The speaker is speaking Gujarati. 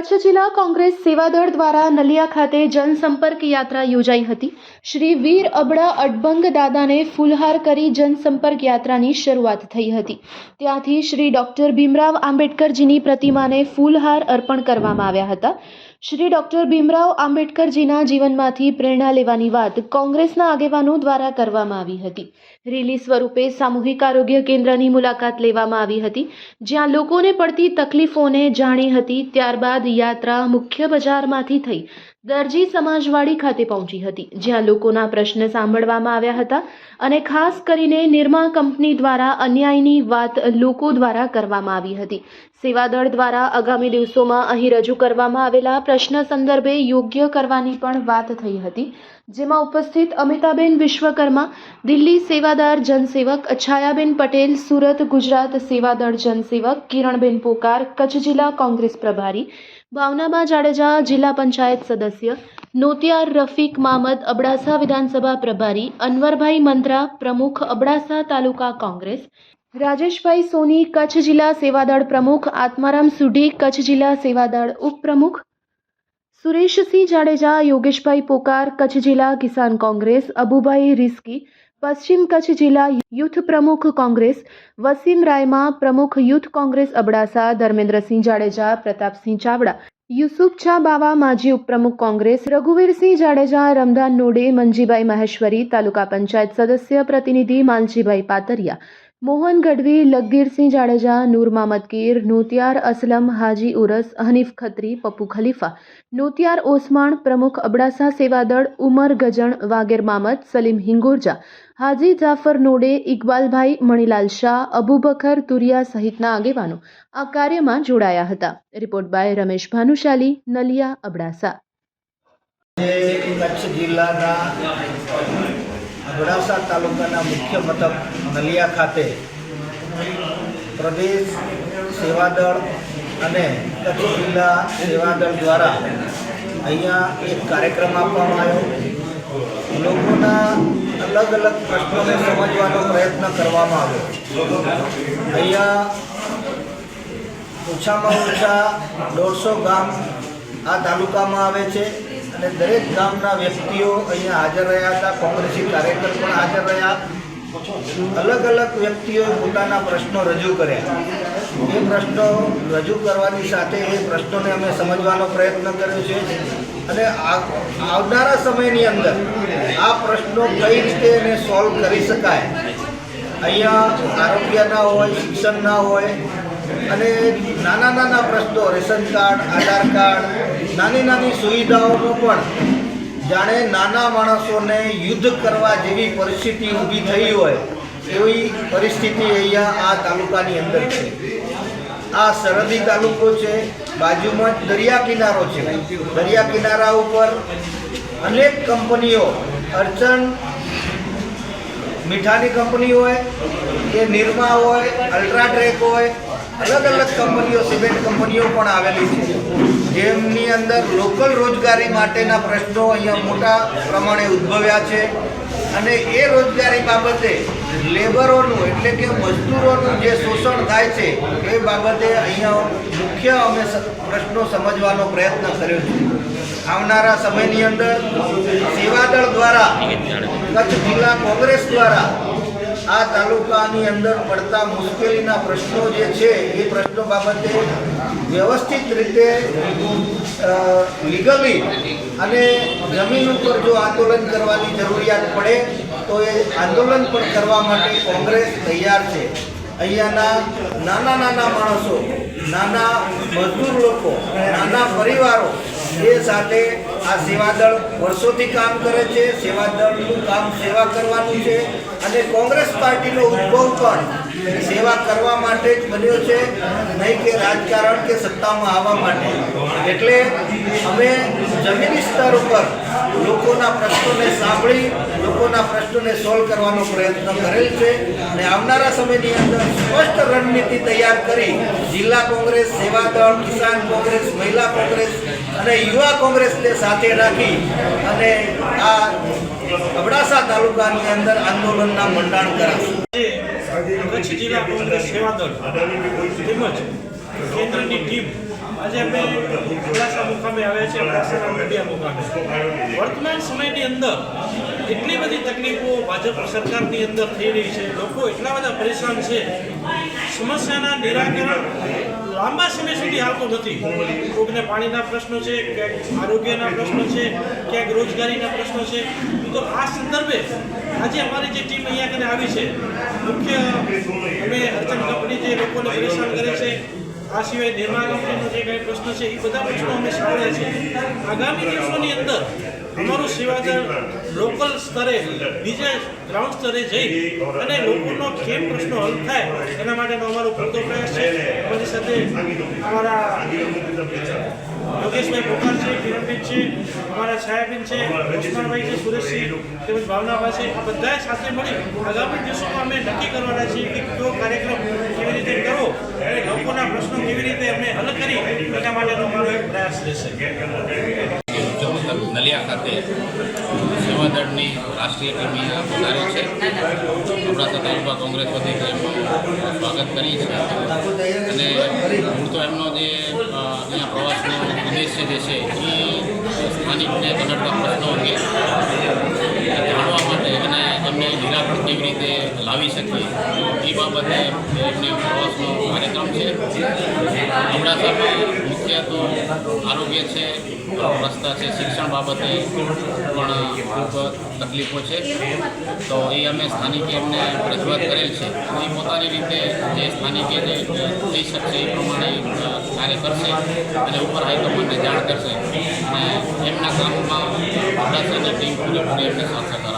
કચ્છ જિલ્લા કોંગ્રેસ સેવાદળ દ્વારા નલિયા ખાતે જનસંપર્ક યાત્રા યોજાઈ હતી। શ્રી વીર અબડા અડભંગ દાદાને ફૂલહાર કરી જનસંપર્ક યાત્રાની શરૂઆત થઈ હતી। ત્યાંથી શ્રી ડોક્ટર ભીમરાવ આંબેડકરજીની પ્રતિમાને ફૂલહાર અર્પણ કરવામાં આવ્યા હતા। શ્રી ડોક્ટર ભીમરાવ આંબેડકરજીના જીવનમાંથી પ્રેરણા લેવાની વાત કોંગ્રેસના આગેવાનો દ્વારા કરવામાં આવી હતી। રેલી સ્વરૂપે સામૂહિક આરોગ્ય કેન્દ્રની મુલાકાત લેવામાં આવી હતી, જ્યાં લોકોને પડતી તકલીફોને જાણી હતી। ત્યારબાદ યાત્રા મુખ્ય બજારમાંથી થઈ દરજી સમાજવાડી ખાતે પહોંચી હતી, જ્યાં લોકોના પ્રશ્ન સાંભળવામાં આવ્યા હતા અને ખાસ કરીને નિરમા કંપની દ્વારા અન્યાયની વાત લોકો દ્વારા કરવામાં આવી હતી। સેવાદળ દ્વારા આગામી દિવસોમાં અહીં રજૂ કરવામાં આવેલા પ્રશ્ન સંદર્ભે યોગ્ય કરવાની પણ વાત થઈ હતી, જેમાં ઉપસ્થિત અમિતાબેન વિશ્વકર્મા, દિલ્હી સેવાદાર જનસેવક, છાયાબેન પટેલ, સુરત ગુજરાત સેવાદળ જનસેવક, કિરણબેન પોકાર, કચ્છ જિલ્લા કોંગ્રેસ પ્રભારી, ભાવનાબા જાડેજા જિલ્લા પંચાયત સદસ્ય, નોતિયાર રફીક મામદ અબડાસા વિધાનસભા પ્રભારી, અનવરભાઈ મંત્રા પ્રમુખ અબડાસા તાલુકા કોંગ્રેસ, રાજેશભાઈ સોની કચ્છ જિલ્લા સેવાદળ પ્રમુખ, આત્મારામ સુઢી કચ્છ જિલ્લા સેવાદળ ઉપપ્રમુખ, સુરેશસિંહ જાડેજા, યોગેશભાઈ પોકાર કચ્છ જિલ્લા કિસાન કોંગ્રેસ, અબુભાઈ રિસ્કી પશ્ચિમ કચ્છ જિલ્લા યુથ પ્રમુખ કોંગ્રેસ, વસીમ રાયમા પ્રમુખ યુથ કોંગ્રેસ અબડાસા, ધર્મેન્દ્રસિંહ જાડેજા, પ્રતાપસિંહ ચાવડા, યુસુફ છા બાવા માજી ઉપપ્રમુખ કોંગ્રેસ, રઘુવીરસિંહ જાડેજા, રમદાન નોડે, મંજીભાઈ મહેશ્વરી તાલુકા પંચાયત સદસ્ય પ્રતિનિધિ, માલજીભાઈ પાતરિયા, મોહન ગઢવી, લગગીરસિંહ જાડેજા, નૂર મામદ કીર, નોતિયાર અસલમ, હાજી ઉરસ, હનીફ ખત્રી, પપ્પુ ખલીફા, નોતિયાર ઓસમાણ પ્રમુખ અબડાસા સેવાદળ, ઉમર ગજણ, વાગેર મામદ, સલીમ હિંગોરજા, હાજી જાફર નોડે, ઇકબાલભાઈ, મણીલાલ શાહ, અબુબકર તુરિયા સહિતના આગેવાનો આ કાર્યમાં જોડાયા હતા। Report by Ramesh Bhanushali, Naliya, Abdasa. કચ્છ જિલ્લાના અબડાસા તાલુકાના મુખ્ય મથક નલિયા ખાતે પ્રદેશ સેવાદળ અને કચ્છ જિલ્લા સેવાદળ દ્વારા અહીંયા એક કાર્યક્રમ આપવામાં આવ્યો। લોકોના અલગ અલગ પ્રશ્નોને સમજવાનો પ્રયત્ન કરવામાં આવ્યો। અહીંયા ઓછામાં ઓછા 150 ગામ આ તાલુકામાં આવે છે અને દરેક ગામના વ્યક્તિઓ અહીંયા હાજર રહ્યા હતા। કોંગ્રેસી કાર્યકર પણ હાજર રહ્યા। અલગ અલગ વ્યક્તિઓએ પોતાના પ્રશ્નો રજૂ કર્યા। એ પ્રશ્નો રજૂ કરવાની સાથે એ પ્રશ્નોને અમે સમજવાનો પ્રયત્ન કર્યો છે અને આવનારા સમયની અંદર આ પ્રશ્નો કઈ રીતે એને સોલ્વ કરી શકાય। અહીંયા આરોગ્યના હોય, શિક્ષણના હોય અને નાના નાના પ્રશ્નો, રેશન કાર્ડ, આધાર કાર્ડ, નાની નાની સુવિધાઓનો પણ જાણે નાના માણસોને યુદ્ધ કરવા જેવી પરિસ્થિતિ ઊભી થઈ હોય એવી પરિસ્થિતિ અહીંયા આ તાલુકાની અંદર છે। આ સરહદી તાલુકો છે, બાજુમાં જ દરિયા કિનારો છે। દરિયા કિનારા ઉપર અનેક કંપનીઓ, અર્ચન મીઠાની કંપની હોય કે નિરમા હોય, અલ્ટ્રાટ્રેક હોય, અલગ અલગ કંપનીઓ, સિમેન્ટ કંપનીઓ પણ આવેલી છે, જેમની અંદર લોકલ રોજગારી માટેના પ્રશ્નો અહીંયા મોટા પ્રમાણે ઉદ્ભવ્યા છે અને એ રોજગારી બાબતે લેબરોનું એટલે કે મજદૂરોનું જે શોષણ થાય છે એ બાબતે અહીંયા મુખ્ય અમે પ્રશ્નો સમજવાનો પ્રયત્ન કર્યો છે। આવનારા સમયની અંદર સેવાદળ દ્વારા, કચ્છ જિલ્લા કોંગ્રેસ દ્વારા આ તાલુકાની અંદર પડતા મુશ્કેલીના પ્રશ્નો જે છે એ પ્રશ્નો બાબતે વ્યવસ્થિત રીતે લીગલી અને જમીન ઉપર જો આંદોલન કરવાની જરૂરિયાત પડે તો એ આંદોલન પણ કરવા માટે કોંગ્રેસ તૈયાર છે। અહીંયાના નાના નાના માણસો, નાના મજદૂર લોકો, નાના પરિવારો એ સાથે આ સેવાદળ વર્ષોથી કામ કરે છે। સેવાદળનું કામ સેવા કરવાનું છે અને કોંગ્રેસ પાર્ટીનો ઉદ્ભવ પણ સેવા કરવા માટે જ બન્યો છે, નહીં કે રાજકારણ કે સત્તામાં આવવા માટે। એટલે અમે જમીની સ્તર ઉપર લોકોના પ્રશ્નોને સાંભળી, લોકોના પ્રશ્નોને સોલ્વ કરવાનો પ્રયત્ન કરેલ છે અને આવનારા સમયની અંદર સ્પષ્ટ રણનીતિ તૈયાર કરી જિલ્લા કોંગ્રેસ, સેવાદળ, કિસાન કોંગ્રેસ, મહિલા કોંગ્રેસ અને યુવા કોંગ્રેસને સાથે રાખી અને આ અબડાસા તાલુકાની અંદર આંદોલનના મંડાણ કરાશે। કચ્છ જિલ્લા કોંગ્રેસ સેવાદળ તેમજ કેન્દ્રની ટીમ આજે અમે અબડાસા મુકામે આવ્યા છીએ, અબડાસાના નડિયા મુકામે. વર્તમાન સમયની અંદર એટલી બધી તકલીફો ભાજપ સરકારની અંદર થઈ રહી છે, લોકો એટલા બધા પરેશાન છે, સમસ્યાના નિરાકરણ લાંબા સમય સુધી આવતો નથી. કોઈકને પાણીના પ્રશ્નો છે, ક્યાંક આરોગ્યના પ્રશ્નો છે, ક્યાંક રોજગારીના પ્રશ્નો છે. તો આ સંદર્ભે આજે અમારી જે ટીમ અહીંયા કરીને આવી છે, મુખ્ય અમે અર્ચન કંપની જે લોકોને પરેશાન કરે છે, આ સિવાય નિર્મા કંપનીનો જે કંઈ પ્રશ્ન છે, એ બધા પ્રશ્નો અમે સાંભળ્યા છે. આગામી દિવસોની અંદર અમારું સેવાદળ લોકલ સ્તરે, બીજે ગ્રાઉન્ડ સ્તરે જઈ અને લોકોનો કેમ પ્રશ્નો હલ થાય એના માટેનો અમારો પૂરતો પ્રયાસ છે. અમારી સાથે અમારા યોગેશભાઈ પોકાર છે, કિરણબેન છે, અમારા છાયાબેન છે, ઓસમાનભાઈ છે, સુરેશસિંહ તેમજ ભાવનાભાઈ છે. આ બધા સાથે મળી આગામી દિવસોમાં અમે નક્કી કરવાના છીએ કે કયો કાર્યક્રમ કેવી રીતે કરવો અને લોકોના પ્રશ્નો કેવી રીતે અમે હલ કરી એના માટેનો અમારો એક પ્રયાસ રહેશે. નલિયા ખાતે સેવાદળની રાષ્ટ્રીય ટીમ અહીંયા પધારી છે. અબડાસા તાલુકા કોંગ્રેસ વતી એમનું સ્વાગત કરી છે અને મૂળ તો એમનો જે અહીંયા પ્રવાસનો ઉદ્દેશ્ય જે છે એ સ્થાનિકને કનડતા પ્રશ્નો અંગે જાણવા માટે અને એમને નિરાકરણ કેવી રીતે લાવી શકીએ એ બાબતે એમને પ્રવાસનો કાર્યક્રમ છે. અબડાસામાં મુખ્ય તો આરોગ્ય છે, રસ્તા છે, શિક્ષણ બાબતે પણ ખૂબ તકલીફો છે. તો એ અમે સ્થાનિકે એમને રજૂઆત કરેલ છે. એ પોતાની રીતે જે સ્થાનિકે જે થઈ શકશે એ પ્રમાણે કાર્ય કરશે અને ઉપર હાઈકમાન્ડને જાણ કરશે અને એમના કામમાં અબડાસાની ટીમ પૂરેપૂરી એમને સાથ સહકાર